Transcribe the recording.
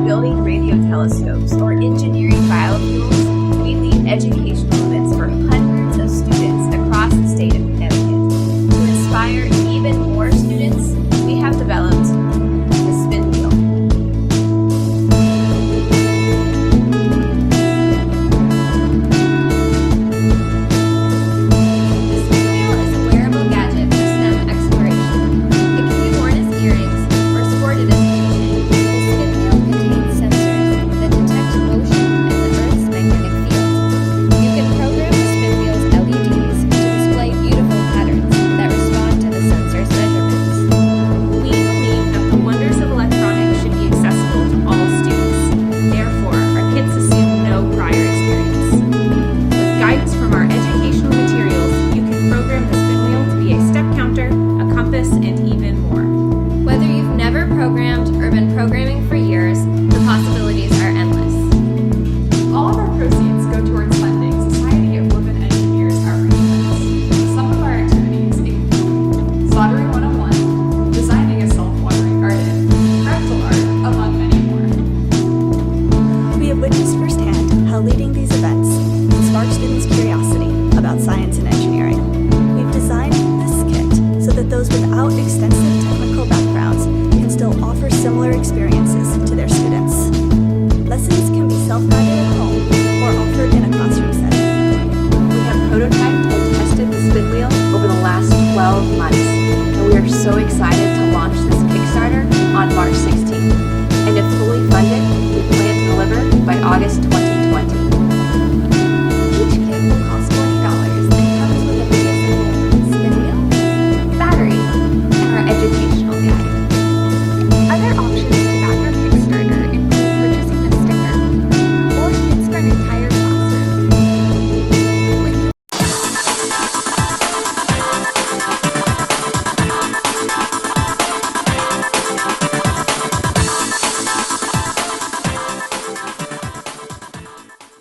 building radio telescopes or engineering biofuels, we lead educational events for hundreds of students across the state of Connecticut. To inspire even more students, we have developed the Spinwheel. The Spinwheel is a wearable gadget for STEM exploration. It can be worn as earrings or sported as a keychain. The Spinwheel contains sensors that detect motion and the Earth's magnetic field. You can program the Spinwheel's LEDs to display beautiful patterns that respond to the sensor's measurements. We believe that the wonders of electronics should be accessible to all students. Therefore, our kits assume no prior experience. With guidance from our educational materials, you can program the Spinwheel to be a step counter, a compass, and even more. Whether you've never programmed or been programming for years, the possibilities are endless. All of our proceeds go towards funding Society of Women Engineers outreach. Some of our activities include soldering 101, designing a self-watering garden, fractal art, among many more. We have witnessed firsthand how leading these events can spark students' curiosity about science and engineering. We've designed this kit so that those without extensive technical backgrounds can still offer similar experiences to their students. Lessons can be self-guided at home or offered in a classroom setting. We have prototyped and tested the Spinwheel over the last 12 months, and we are so excited to launch this Kickstarter on March 16th. And if fully funded, we plan to deliver by August 20th.